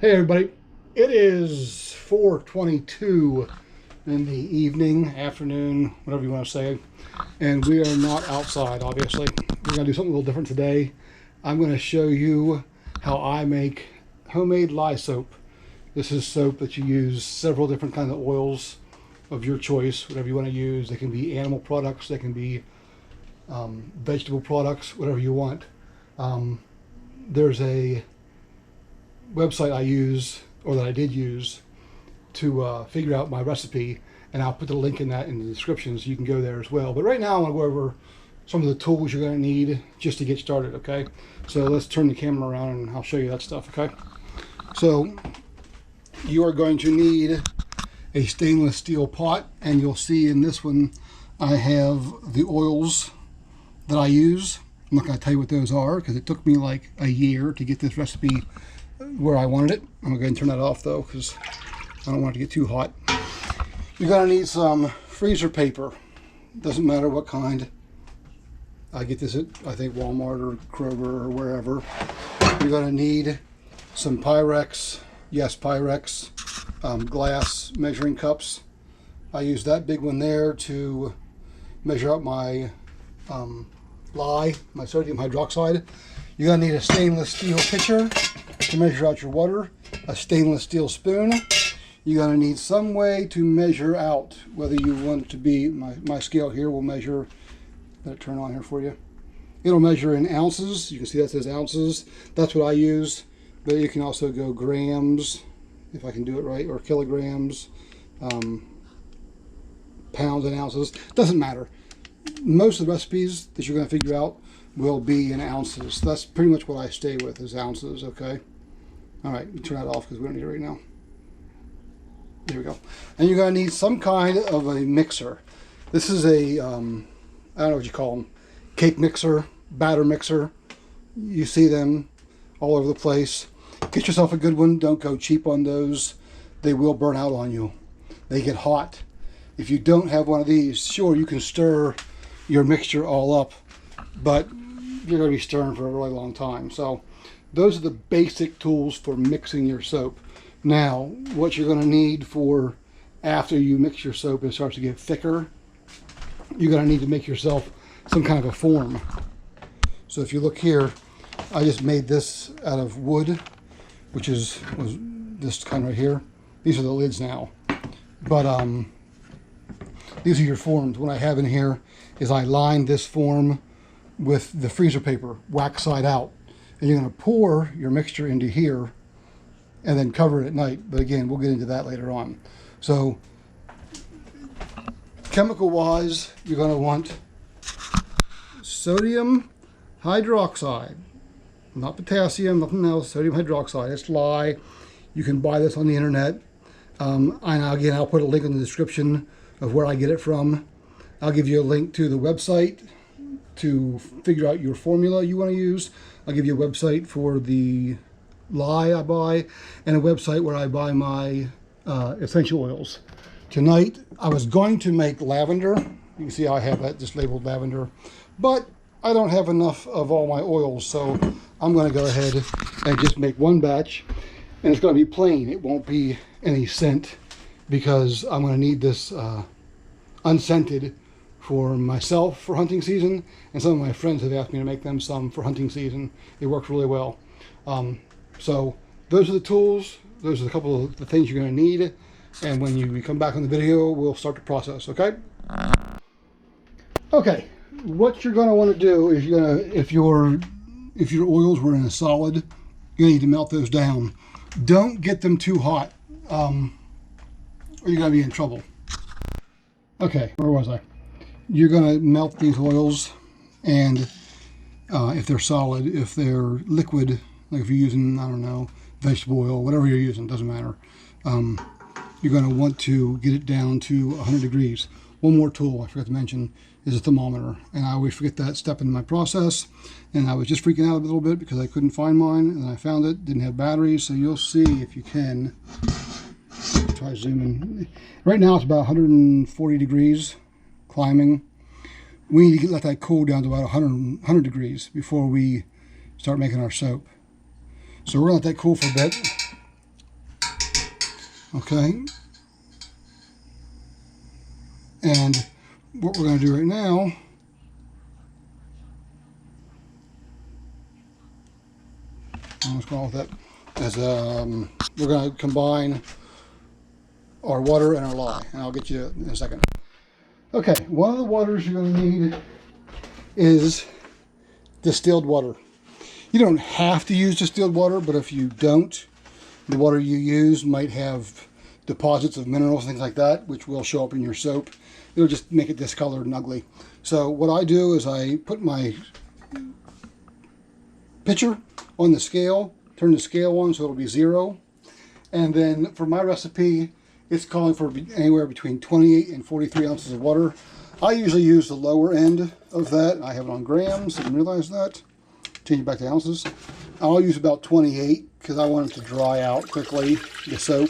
Hey everybody, it is 4:22 in the evening, afternoon, whatever you want to say, and we are not outside, obviously. We're going to do something a little different today. I'm going to show you how I make homemade lye soap. This is soap that you use several different kinds of oils of your choice, whatever you want to use. They can be animal products, they can be vegetable products, whatever you want. There's a website I use, or that I did use, to figure out my recipe, and I'll put the link in that in the description so you can go there as well. But right now I want to go over some of the tools you're going to need just to get started, okay? So let's turn the camera around and I'll show you that stuff, okay? So you are going to need a stainless steel pot, and you'll see in this one I have the oils that I use. I'm not going to tell you what those are because it took me like a year to get this recipe where I wanted it. I'm going to go ahead and turn that off though because I don't want it to get too hot. You're going to need some freezer paper. Doesn't matter what kind. I get this at, I think, Walmart or Kroger or wherever. You're going to need some Pyrex, yes, Pyrex, glass measuring cups. I use that big one there to measure out my lye, my sodium hydroxide. You're going to need a stainless steel pitcher to measure out your water, a stainless steel spoon. You're going to need some way to measure out whether you want it to be, my scale here will measure, let it turn on here for you. It'll measure in ounces. You can see that says ounces. That's what I use, but you can also go grams, if I can do it right, or kilograms, pounds and ounces. Doesn't matter. Most of the recipes that you're going to figure out will be in ounces. That's pretty much what I stay with, is ounces, okay? All right, turn that off because we don't need it right now. There we go. And you're going to need some kind of a mixer. This is a, I don't know what you call them, cake mixer, batter mixer. You see them all over the place. Get yourself a good one. Don't go cheap on those. They will burn out on you. They get hot. If you don't have one of these, sure, you can stir your mixture all up, but you're going to be stirring for a really long time. So those are the basic tools for mixing your soap. Now, what you're going to need for after you mix your soap and it starts to get thicker, you're going to need to make yourself some kind of a form. So if you look here, I just made this out of wood, which was this kind right here. These are the lids now. But these are your forms. What I have in here is I lined this form with the freezer paper, wax side out. And you're going to pour your mixture into here and then cover it at night. But again, we'll get into that later on. So chemical-wise, you're going to want sodium hydroxide. Not potassium, nothing else, sodium hydroxide. It's lye. You can buy this on the internet. And again, I'll put a link in the description of where I get it from. I'll give you a link to the website to figure out your formula you want to use. I'll give you a website for the lye I buy, and a website where I buy my essential oils. Tonight, I was going to make lavender. You can see how I have that just labeled lavender, but I don't have enough of all my oils, so I'm going to go ahead and just make one batch, and it's going to be plain. It won't be any scent because I'm going to need this unscented for myself for hunting season, and some of my friends have asked me to make them some for hunting season. It works really well. So those are the tools. Those are a couple of the things you're going to need, and when we come back on the video, we'll start the process, okay? Okay, what you're going to want to do is you're going to, if your oils were in a solid, you need to melt those down. Don't get them too hot, or you're going to be in trouble. Okay, where was I? You're going to melt these oils, and if they're solid, if they're liquid, like if you're using, I don't know, vegetable oil, whatever you're using, doesn't matter. You're going to want to get it down to 100 degrees. One more tool I forgot to mention is a thermometer, and I always forget that step in my process, and I was just freaking out a little bit because I couldn't find mine, and I found it, didn't have batteries, so you'll see if you can. Try zooming. Right now it's about 140 degrees, climbing. We need to let that cool down to about 100 degrees before we start making our soap. So we're going to let that cool for a bit. Okay. And what we're going to do right now, what's going on with that, is we're going to combine our water and our lye, and I'll get you in a second. Okay, one of the waters you're going to need is distilled water. You don't have to use distilled water, but if you don't, the water you use might have deposits of minerals and things like that, which will show up in your soap. It'll just make it discolored and ugly. So what I do is I put my pitcher on the scale, turn the scale on so it'll be 0. And then for my recipe, it's calling for anywhere between 28 and 43 ounces of water. I usually use the lower end of that. I have it on grams, I didn't realize that. Change it back to ounces. I'll use about 28 because I want it to dry out quickly, the soap.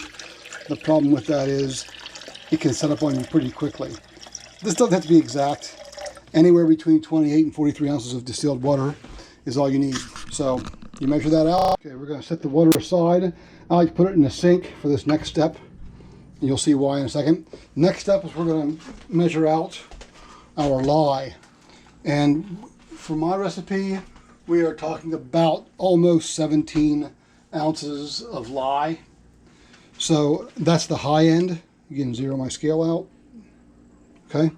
The problem with that is it can set up on you pretty quickly. This doesn't have to be exact. Anywhere between 28 and 43 ounces of distilled water is all you need. So you measure that out. Okay, we're going to set the water aside. I like to put it in the sink for this next step. And you'll see why in a second. Next step is we're going to measure out our lye. And for my recipe, we are talking about almost 17 ounces of lye. So that's the high end. Again, 0 my scale out. Okay.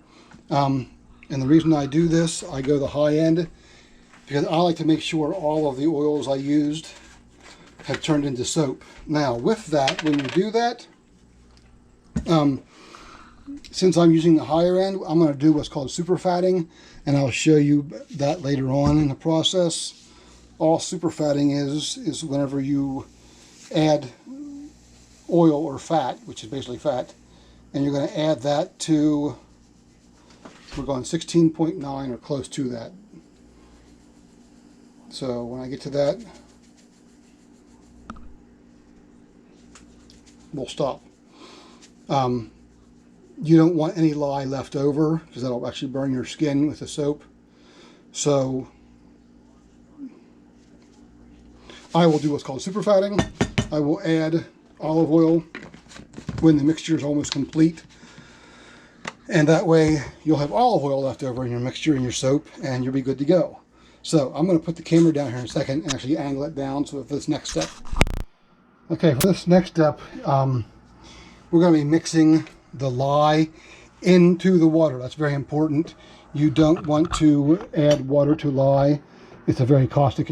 And the reason I do this, I go the high end, because I like to make sure all of the oils I used have turned into soap. Now, with that, when you do that, since I'm using the higher end, I'm going to do what's called super fatting, and I'll show you that later on in the process. All super fatting is whenever you add oil or fat, which is basically fat, and you're going to add that to, we're going 16.9 or close to that. So when I get to that, we'll stop. You don't want any lye left over because that'll actually burn your skin with the soap. So I will do what's called super fatting. I will add olive oil when the mixture is almost complete. And that way you'll have olive oil left over in your mixture in your soap and you'll be good to go. So I'm going to put the camera down here in a second and actually angle it down so for this next step. Okay, for this next step, we're going to be mixing the lye into the water. That's very important. You don't want to add water to lye. It's a very caustic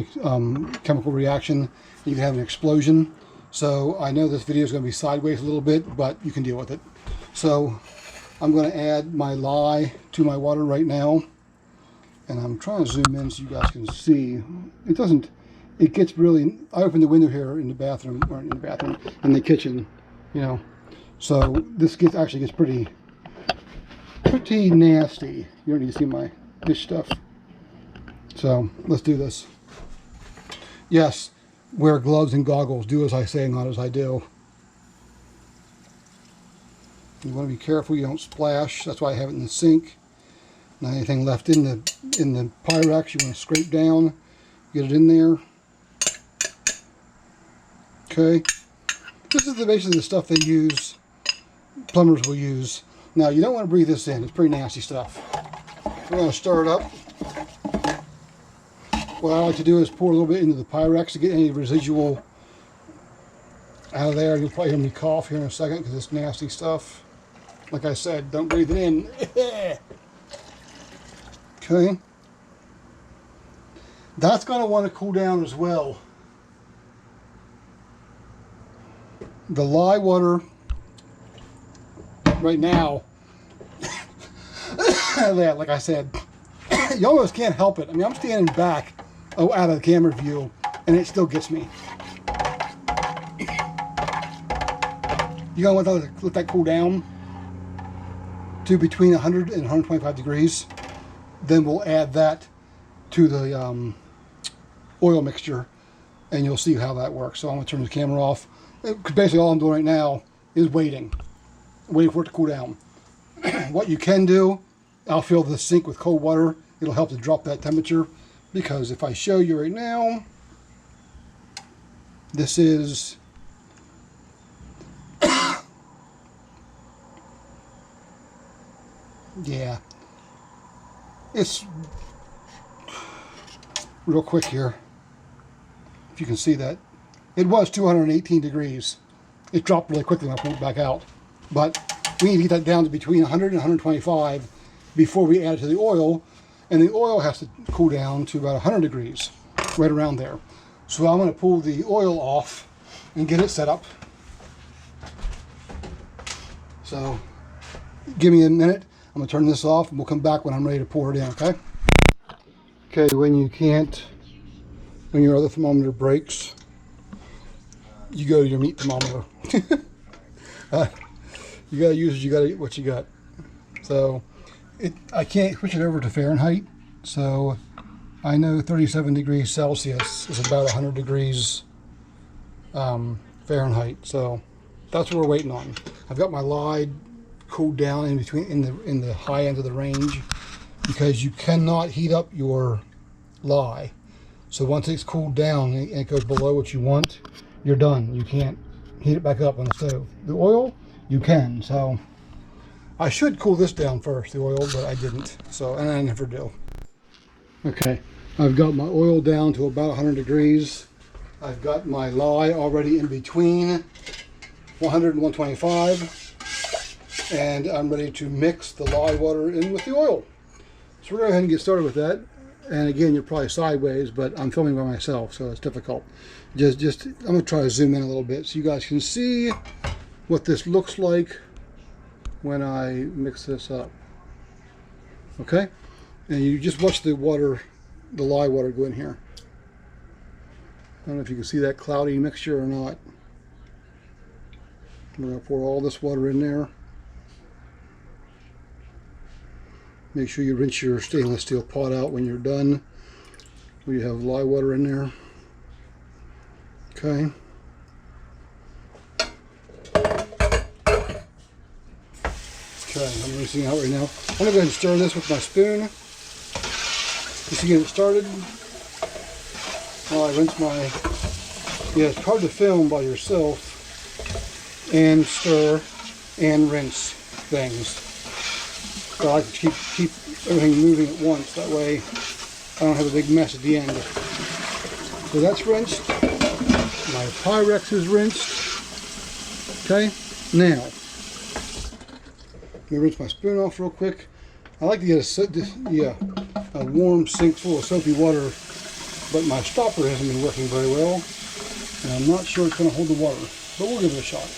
chemical reaction. You can have an explosion. So I know this video is going to be sideways a little bit, but you can deal with it. So I'm going to add my lye to my water right now. And I'm trying to zoom in so you guys can see. It doesn't, it gets really, I opened the window here in the bathroom, or in the bathroom, in the kitchen, you know. So this actually gets pretty nasty. You don't need to see my dish stuff. So let's do this. Yes, wear gloves and goggles. Do as I say, not as I do. You want to be careful you don't splash. That's why I have it in the sink. Not anything left in the Pyrex. You want to scrape down, get it in there. Okay. This is basically the stuff they use. Plumbers will use. Now you don't want to breathe this in. It's pretty nasty stuff. We're going to stir it up. What I like to do is pour a little bit into the Pyrex to get any residual out of there. You'll probably hear me cough here in a second because it's nasty stuff. Like I said, don't breathe it in. Okay. That's going to want to cool down as well. The lye water right now, like I said, you almost can't help it. I mean, I'm standing back out of the camera view and it still gets me. You're going to want to let that cool down to between 100 and 125 degrees. Then we'll add that to the oil mixture and you'll see how that works. So I'm going to turn the camera off. Because basically all I'm doing right now is waiting for it to cool down. What you can do, I'll fill the sink with cold water. It'll help to drop that temperature. Because if I show you right now, this is Yeah. It's real quick here. If you can see that. It was 218 degrees. It dropped really quickly when I pulled it back out. But we need to get that down to between 100 and 125 before we add it to the oil. And the oil has to cool down to about 100 degrees, right around there. So I'm going to pull the oil off and get it set up. So give me a minute. I'm going to turn this off and we'll come back when I'm ready to pour it in, okay? Okay, when your other thermometer breaks, you go to your meat thermometer. You gotta use what you got. So I can't switch it over to Fahrenheit, so I know 37 degrees Celsius is about 100 degrees Fahrenheit. So that's what we're waiting on. I've got my lye cooled down in the high end of the range, because you cannot heat up your lye. So once it's cooled down and it goes below what you want, you're done. You can't heat it back up on the stove. The oil, you can. So I should cool this down first, the oil, but I didn't. So, and I never do. Okay, I've got my oil down to about 100 degrees. I've got my lye already in between 100 and 125. And I'm ready to mix the lye water in with the oil. So we're going to go ahead and get started with that. And again, you're probably sideways, but I'm filming by myself, so it's difficult. I'm going to try to zoom in a little bit so you guys can see what this looks like when I mix this up. Okay? And you just watch the lye water go in here. I don't know if you can see that cloudy mixture or not. We're going to pour all this water in there. Make sure you rinse your stainless steel pot out when you're done. We have lye water in there. Okay. Okay, I'm rinsing out right now. I'm going to go ahead and stir this with my spoon. Just to get it started. While I rinse my... Yeah, it's hard to film by yourself and stir and rinse things. So I like to keep everything moving at once. That way I don't have a big mess at the end. So that's rinsed. My Pyrex is rinsed. Okay, now let me rinse my spoon off real quick. I like to get a warm sink full of soapy water, but my stopper hasn't been working very well, and I'm not sure it's going to hold the water, but we'll give it a shot.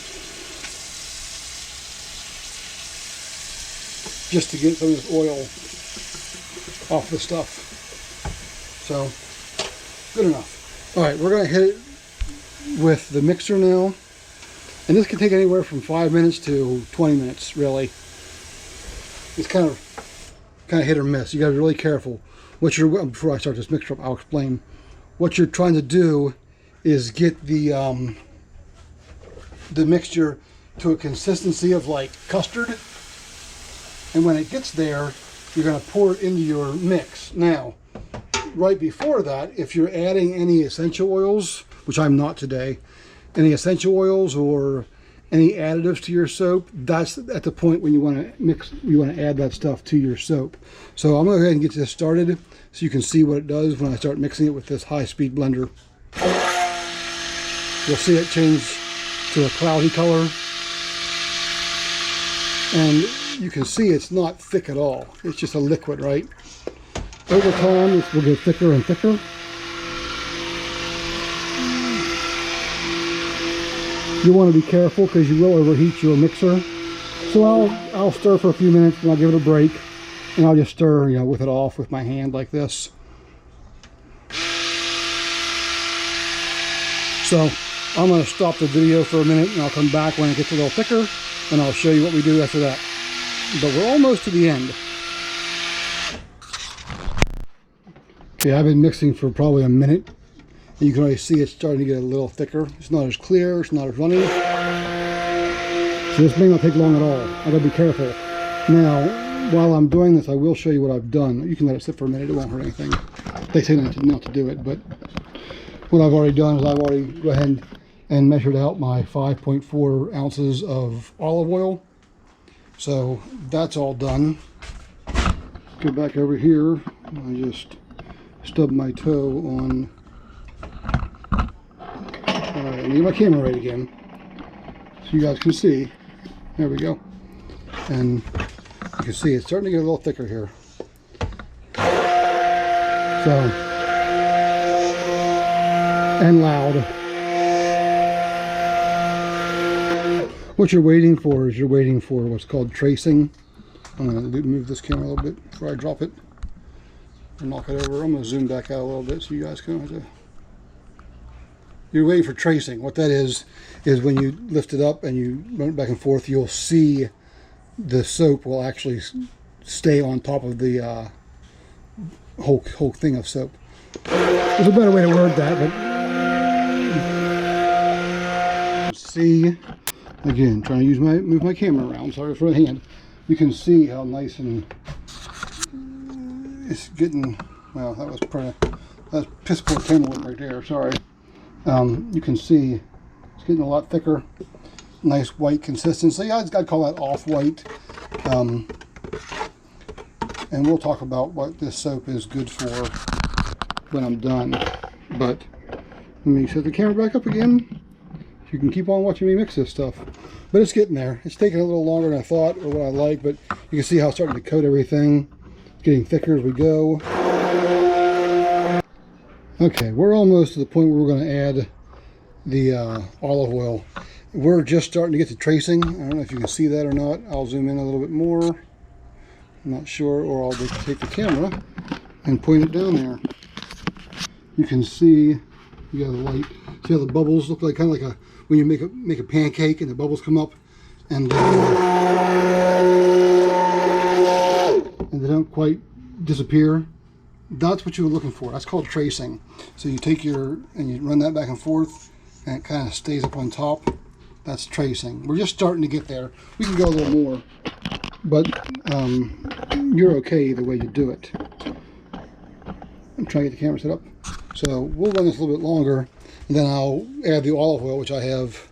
Just to get some of this oil off the stuff. So, good enough. Alright, we're going to hit it with the mixer now. And this can take anywhere from 5 minutes to 20 minutes, really. It's kind of hit or miss. You got to be really careful. Before I start this mixture up, I'll explain. What you're trying to do is get the mixture to a consistency of like custard. And when it gets there, you're going to pour it into your mix. Now, right before that, if you're adding any essential oils, which I'm not today, any essential oils or any additives to your soap, that's at the point when you want to mix, you want to add that stuff to your soap. So I'm going to go ahead and get this started so you can see what it does when I start mixing it with this high-speed blender. You'll see it change to a cloudy color. And you can see it's not thick at all. It's just a liquid, right? Over time, this will get thicker and thicker. You want to be careful because you will overheat your mixer. So I'll stir for a few minutes and I'll give it a break. And I'll just stir, with it off with my hand like this. So I'm going to stop the video for a minute and I'll come back when it gets a little thicker and I'll show you what we do after that. But we're almost to the end. Okay, I've been mixing for probably a minute. And you can already see it's starting to get a little thicker. It's not as clear, it's not as runny. So this may not take long at all. I've got to be careful. Now, while I'm doing this, I will show you what I've done. You can let it sit for a minute, it won't hurt anything. They say not to do it, but what I've already done is I've already go ahead and measured out my 5.4 ounces of olive oil. So that's all done. go back over here. I just stubbed my toe on. I need my camera right again, so you guys can see. There we go. And you can see it's starting to get a little thicker here. So, and loud. What you're waiting for is what's called tracing. I'm going to move this camera a little bit before I drop it and knock it over. I'm going to zoom back out a little bit so you guys can have to. You're waiting for tracing. What that is when you lift it up and you run it back and forth, you'll see the soap will actually stay on top of the whole thing of soap. There's a better way to word that, but see, again, trying to move my camera around. Sorry for the hand. You can see how nice and it's getting. Well, that's piss poor camera work right there. Sorry. You can see it's getting a lot thicker. Nice white consistency. I'd call that off-white. And we'll talk about what this soap is good for when I'm done. But let me set the camera back up again so you can keep on watching me mix this stuff. But it's getting there. It's taking a little longer than I thought or what I like, but you can see how it's starting to coat everything. It's getting thicker as we go. Okay, we're almost to the point where we're going to add the olive oil. We're just starting to get to tracing. I don't know if you can see that or not. I'll zoom in a little bit more. I'm not sure, or I'll just take the camera and point it down there. You can see, you got the light. See how the bubbles look like, kind of like when you make a pancake and the bubbles come up and they don't quite disappear. That's what you were looking for. That's called tracing. So you take and you run that back and forth and it kind of stays up on top. That's tracing. We're just starting to get there. We can go a little more, but you're okay the way you do it. I'm trying to get the camera set up. So we'll run this a little bit longer, and then I'll add the olive oil, which I have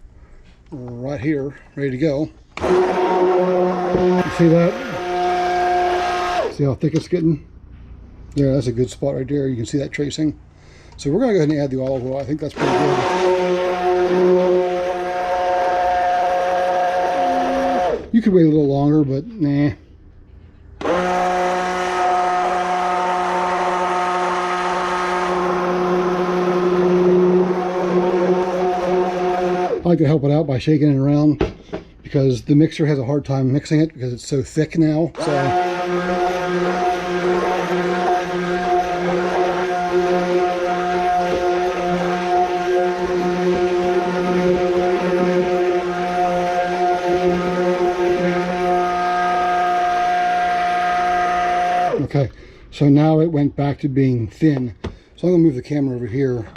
right here, ready to go. You see that? See how thick it's getting? There, that's a good spot right there. You can see that tracing. So we're going to go ahead and add the olive oil. I think that's pretty good. You could wait a little longer, but nah. I like to help it out by shaking it around because the mixer has a hard time mixing it because it's so thick now. So. Okay, so now it went back to being thin. So I'm going to move the camera over here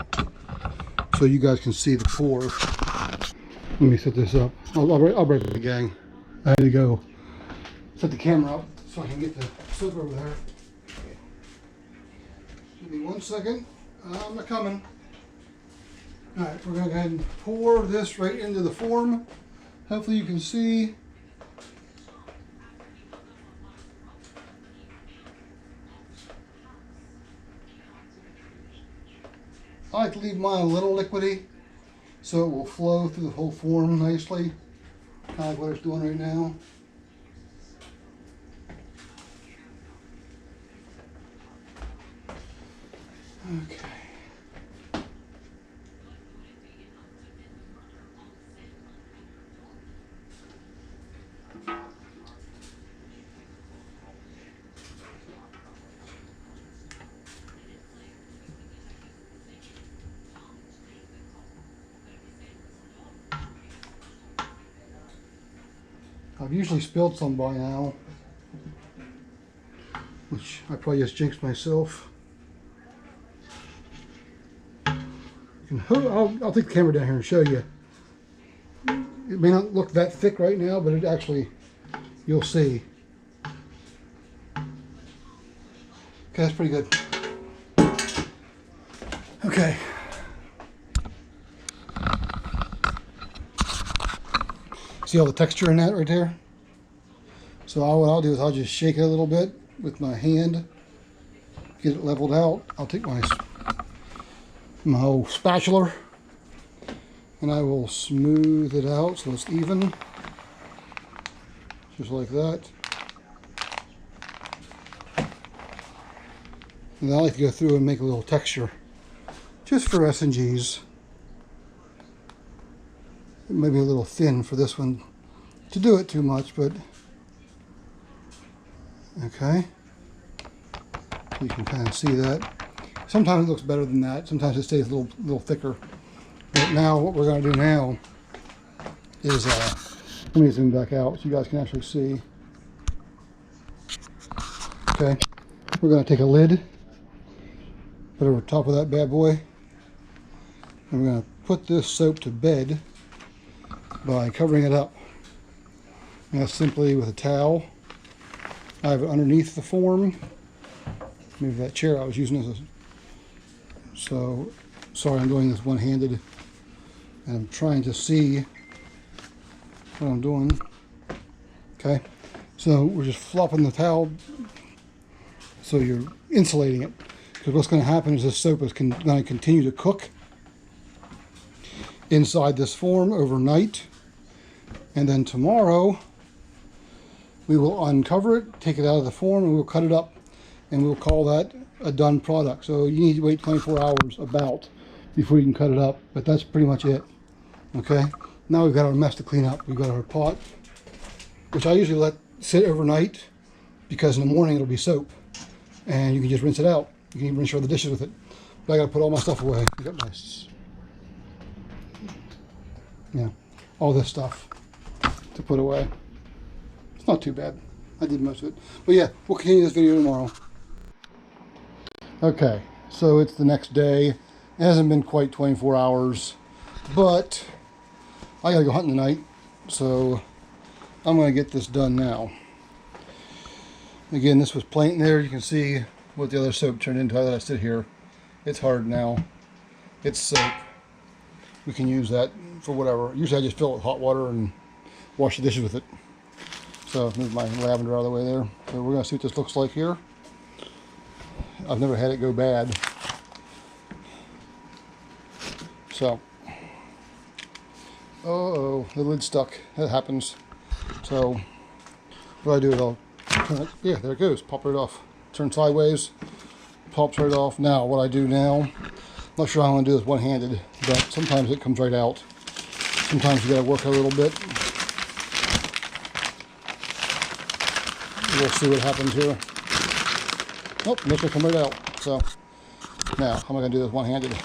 so you guys can see the pour. Let me set this up. I'll break it, gang. I had to go set the camera up so I can get the soap over there. Give me 1 second. I'm not coming. Alright, we're going to go ahead and pour this right into the form. Hopefully you can see. I like to leave mine a little liquidy so it will flow through the whole form nicely, kind of like what it's doing right now. Okay. I've usually spilled some by now, which I probably just jinxed myself. I'll take the camera down here and show you. It may not look that thick right now, but it actually, you'll see. Okay, that's pretty good. Okay. See all the texture in that right there? So what I'll do is I'll just shake it a little bit with my hand, get it leveled out. I'll take my whole spatula and I will smooth it out so it's even, just like that. And I like to go through and make a little texture, just for S&Gs. It may be a little thin for this one to do it too much, but okay. You can kind of see that. Sometimes it looks better than that. Sometimes it stays a little thicker. But now what we're going to do now is, let me zoom back out so you guys can actually see. Okay, we're going to take a lid, put it over top of that bad boy, and we're going to put this soap to bed by covering it up. And that's simply with a towel. I have it underneath the form. Move that chair I was using as a... So, sorry, I'm doing this one-handed. And I'm trying to see what I'm doing. Okay, so we're just flopping the towel so you're insulating it. Because what's going to happen is this soap is going to continue to cook inside this form overnight. And then tomorrow, we will uncover it, take it out of the form, and we'll cut it up. And we'll call that a done product. So you need to wait 24 hours about before you can cut it up. But that's pretty much it. Okay, now we've got our mess to clean up. We've got our pot, which I usually let sit overnight because in the morning it'll be soap. And you can just rinse it out. You can even rinse all the dishes with it. But I gotta put all my stuff away. I got my, yeah, all this stuff to put away. It's not too bad. I did most of it. But yeah, we'll continue this video tomorrow. Okay, so it's the next day. It hasn't been quite 24 hours, but I gotta go hunting tonight, so I'm gonna get this done now. Again, this was plain there. You can see what the other soap turned into. I let it sit here. It's hard now. It's soap. We can use that for whatever. Usually I just fill it with hot water and wash the dishes with it. So move my lavender out of the way there. So we're gonna see what this looks like here. I've never had it go bad. So, uh-oh, the lid's stuck. That happens. So what I do is I'll turn it, yeah, there it goes, pop right off. Turn sideways, pops right off. Now, what I do now, not sure how I'm gonna do this one-handed, but sometimes it comes right out. Sometimes you gotta work a little bit. We'll see what happens here. Nope, this will come right out. So, now, how am I gonna do this one-handed?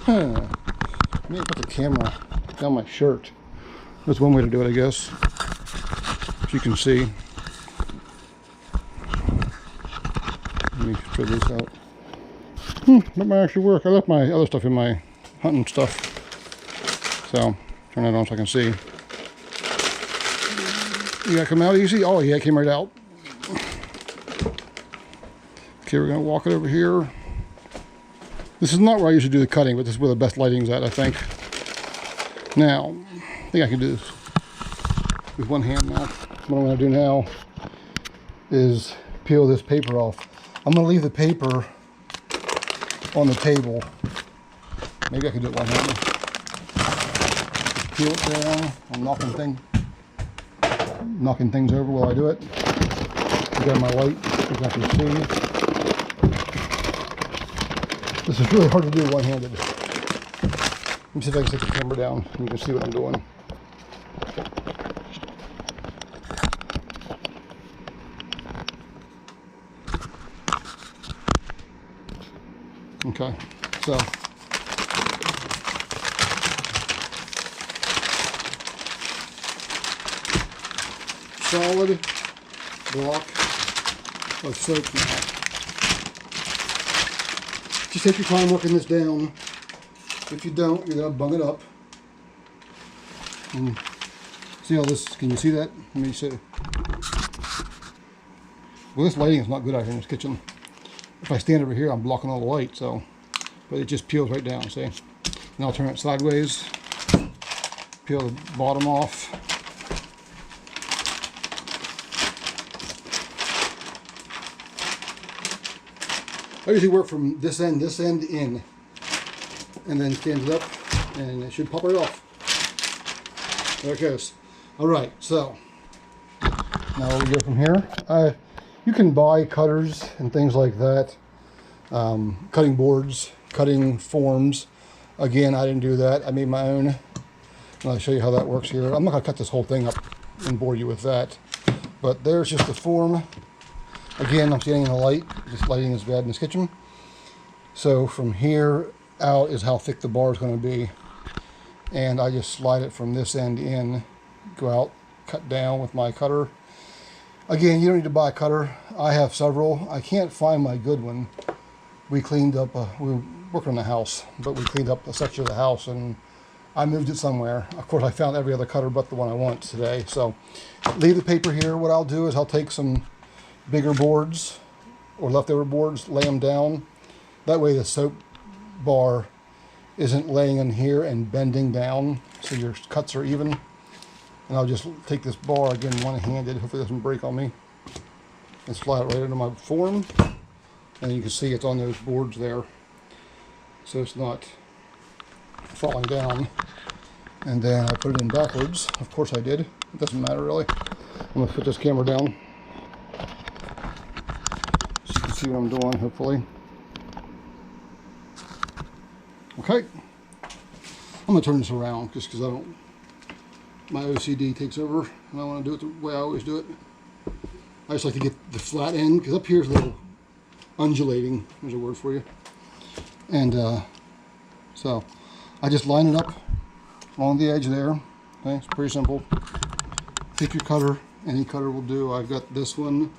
I need to put the camera down my shirt. That's one way to do it, I guess. As you can see. Let me throw this out. That might actually work. I left my other stuff in my hunting stuff. So, turn that on so I can see. You gotta come out easy? Oh yeah, it came right out. Okay, we're gonna walk it over here. This is not where I usually do the cutting, but this is where the best lighting's at, I think. Now, I think I can do this with one hand now. What I'm gonna do now is peel this paper off. I'm gonna leave the paper on the table. Maybe I can do it one-handed. Peel it down. I'm knocking things over while I do it. I got my light, so I can see. This is really hard to do one-handed. Let me see if I can set the camera down and you can see what I'm doing. Okay, so solid block of soap now. Just take your time working this down. If you don't, you're gonna bung it up. And see how this, can you see that? Let me see. Well, this lighting is not good out here in this kitchen. If I stand over here, I'm blocking all the light, so, but it just peels right down, see? And I'll turn it sideways, peel the bottom off. I usually work from this end in, and then stand it up, and it should pop right off. There it goes. All right, so now we go from here. You can buy cutters and things like that, cutting boards, cutting forms. Again, I didn't do that. I made my own. And I'll show you how that works here. I'm not going to cut this whole thing up and bore you with that. But there's just the form. Again, I'm standing in the light. This lighting is bad in this kitchen. So from here out is how thick the bar is going to be. And I just slide it from this end in, go out, cut down with my cutter. Again, you don't need to buy a cutter. I have several. I can't find my good one. We cleaned up, we were working on the house, but we cleaned up a section of the house and I moved it somewhere. Of course, I found every other cutter but the one I want today. So leave the paper here. What I'll do is I'll take some bigger boards or leftover boards, lay them down. That way the soap bar isn't laying in here and bending down, so your cuts are even. And I'll just take this bar, again, one-handed, hopefully it doesn't break on me, and slide it right into my form. And you can see it's on those boards there, so it's not falling down. And then I put it in backwards. Of course I did. It doesn't matter really. I'm going to put this camera down so you can see what I'm doing, hopefully. Okay. I'm going to turn this around just because my OCD takes over and I want to do it the way I always do it. I just like to get the flat end because up here is a little undulating. There's a word for you. And so I just line it up along the edge there. Okay, it's pretty simple. Take your cutter, any cutter will do. I've got this one.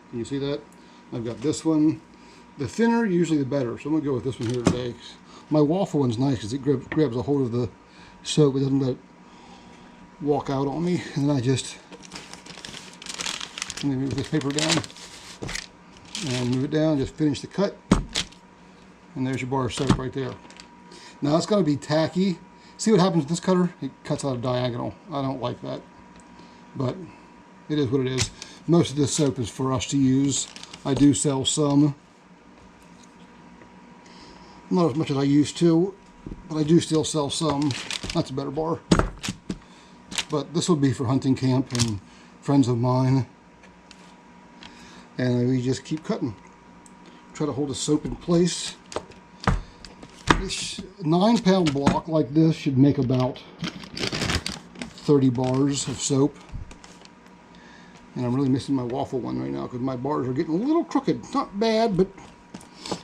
Can you see that? I've got this one. The thinner, usually the better. So I'm going to go with this one here today. My waffle one's nice because it grabs a hold of the soap. It doesn't let it walk out on me. And then I just move this paper down and move it down. Just finish the cut. And there's your bar of soap right there. Now it's going to be tacky. See what happens with this cutter? It cuts out a diagonal. I don't like that. But it is what it is. Most of this soap is for us to use. I do sell some. Not as much as I used to, but I do still sell some. That's a better bar. But this would be for hunting camp and friends of mine. And we just keep cutting. Try to hold the soap in place. This 9-pound block like this should make about 30 bars of soap. And I'm really missing my waffle one right now because my bars are getting a little crooked. Not bad, but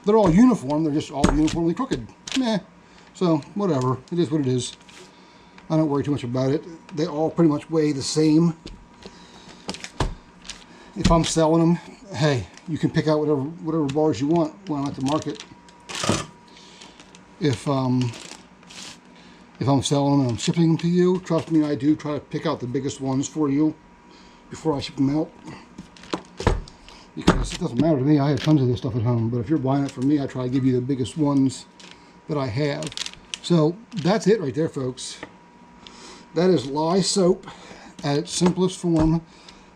they're all uniform. They're just all uniformly crooked. Meh. So, whatever. It is what it is. I don't worry too much about it. They all pretty much weigh the same. If I'm selling them, hey, you can pick out whatever bars you want when I'm at the market. If I'm selling them and I'm shipping them to you, trust me, I do try to pick out the biggest ones for you before I ship them out. Because it doesn't matter to me, I have tons of this stuff at home, but if you're buying it from me, I try to give you the biggest ones that I have. So that's it right there, folks. That is lye soap at its simplest form.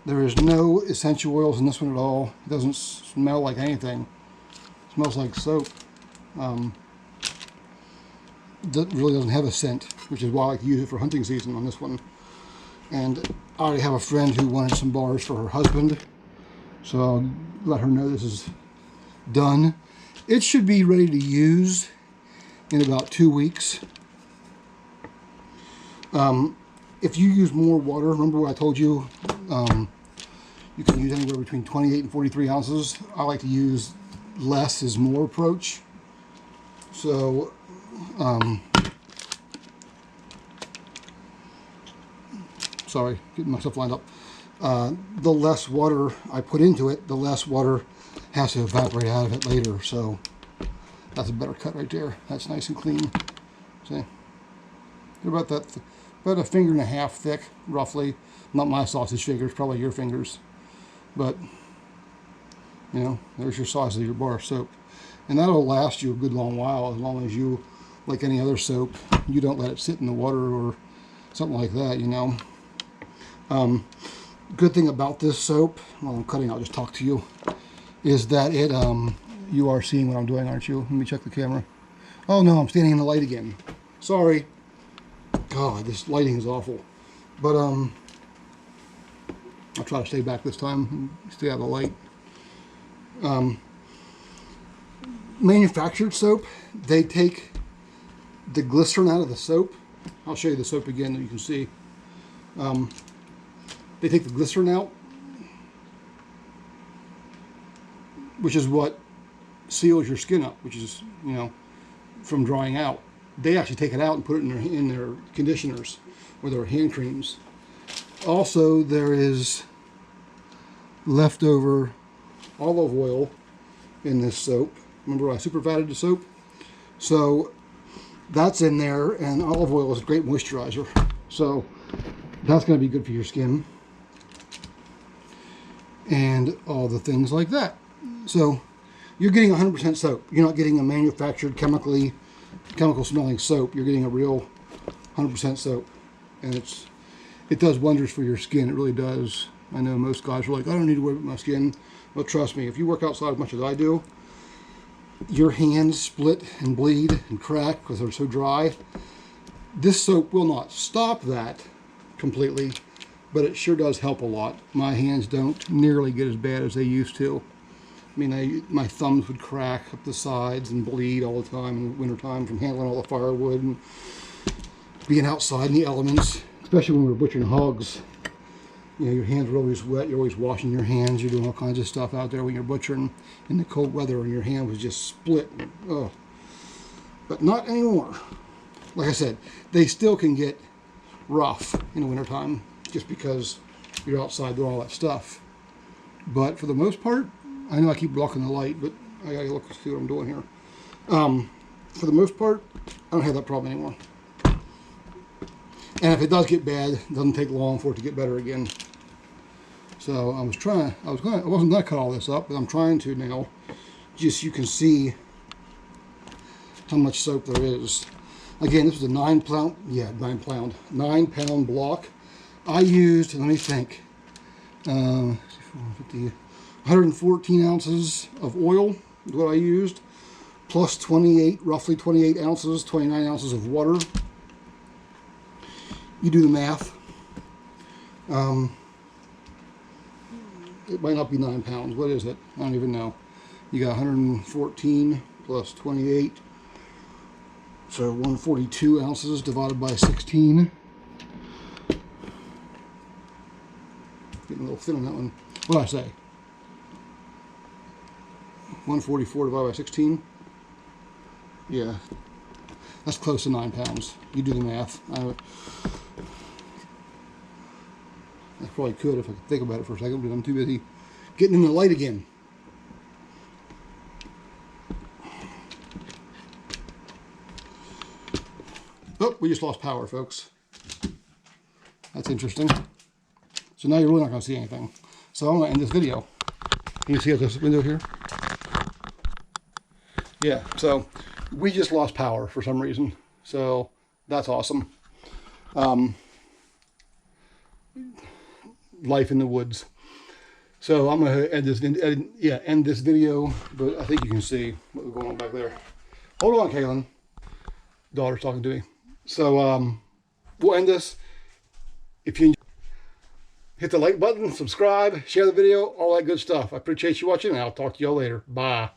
There is no essential oils in this one at all. It doesn't smell like anything. It smells like soap. That really doesn't have a scent, which is why I like to use it for hunting season on this one. And I already have a friend who wanted some bars for her husband, so I'll let her know this is done. It should be ready to use in about 2 weeks. If you use more water, remember what I told you, you can use anywhere between 28 and 43 ounces. I like to use less is more approach. So sorry, getting myself lined up. The less water I put into it, the less water has to evaporate out of it later. So that's a better cut right there. That's nice and clean. See, they're about that, about 1.5 fingers thick, roughly. Not my sausage fingers, probably your fingers. But you know, there's your size of your bar of soap, and that'll last you a good long while, as long as you, like any other soap, you don't let it sit in the water or something like that, you know. Good thing about this soap, while I'm cutting, I'll just talk to you, is that You are seeing what I'm doing, aren't you? Let me check the camera. Oh no, I'm standing in the light again. Sorry. God, this lighting is awful. But I'll try to stay back this time and stay out of the light. Manufactured soap, they take the glycerin out of the soap. I'll show you the soap again that you can see. They take the glycerin out, which is what seals your skin up, which is, you know, from drying out. They actually take it out and put it in their conditioners or their hand creams. Also, there is leftover olive oil in this soap. Remember I super fatted the soap? So that's in there, and olive oil is a great moisturizer. So that's going to be good for your skin and all the things like that. So you're getting 100% soap. You're not getting a manufactured chemical smelling soap. You're getting a real 100% soap, and it does wonders for your skin. It really does. I know most guys are like, I don't need to worry about my skin. Well, trust me, if you work outside as much as I do, your hands split and bleed and crack because they're so dry. This soap will not stop that completely, but it sure does help a lot. My hands don't nearly get as bad as they used to. I mean, my thumbs would crack up the sides and bleed all the time in the wintertime from handling all the firewood and being outside in the elements, especially when we were butchering hogs. You know, your hands are always wet, you're always washing your hands, you're doing all kinds of stuff out there when you're butchering in the cold weather, and your hand was just split. Oh. But not anymore. Like I said, they still can get rough in the wintertime just because you're outside doing all that stuff. But for the most part, I know I keep blocking the light, but I gotta look to see what I'm doing here. For the most part, I don't have that problem anymore. And if it does get bad, it doesn't take long for it to get better again. So I wasn't gonna cut all this up, but I'm trying to now, just so you can see how much soap there is. Again, this was a 9 pound block. I used, let me think, 114 ounces of oil is what I used, plus roughly 28 ounces, 29 ounces of water. You do the math. It might not be 9 pounds. What is it? I don't even know. You got 114 plus 28. So 142 ounces divided by 16. Getting a little thin on that one. What did I say? 144 divided by 16. Yeah. That's close to 9 pounds. You do the math. I probably could if I could think about it for a second, but I'm too busy getting in the light again. Oh, we just lost power, folks. That's interesting. So now you're really not going to see anything. So I'm going to end this video. Can you see out this window here? Yeah, so we just lost power for some reason. So that's awesome. Life in the woods. So I'm going to end this video, but I think you can see what's going on back there. Hold on, Kaylin. Daughter's talking to me. So we'll end this. If you enjoy, hit the like button, subscribe, share the video, all that good stuff. I appreciate you watching, and I'll talk to y'all later. Bye.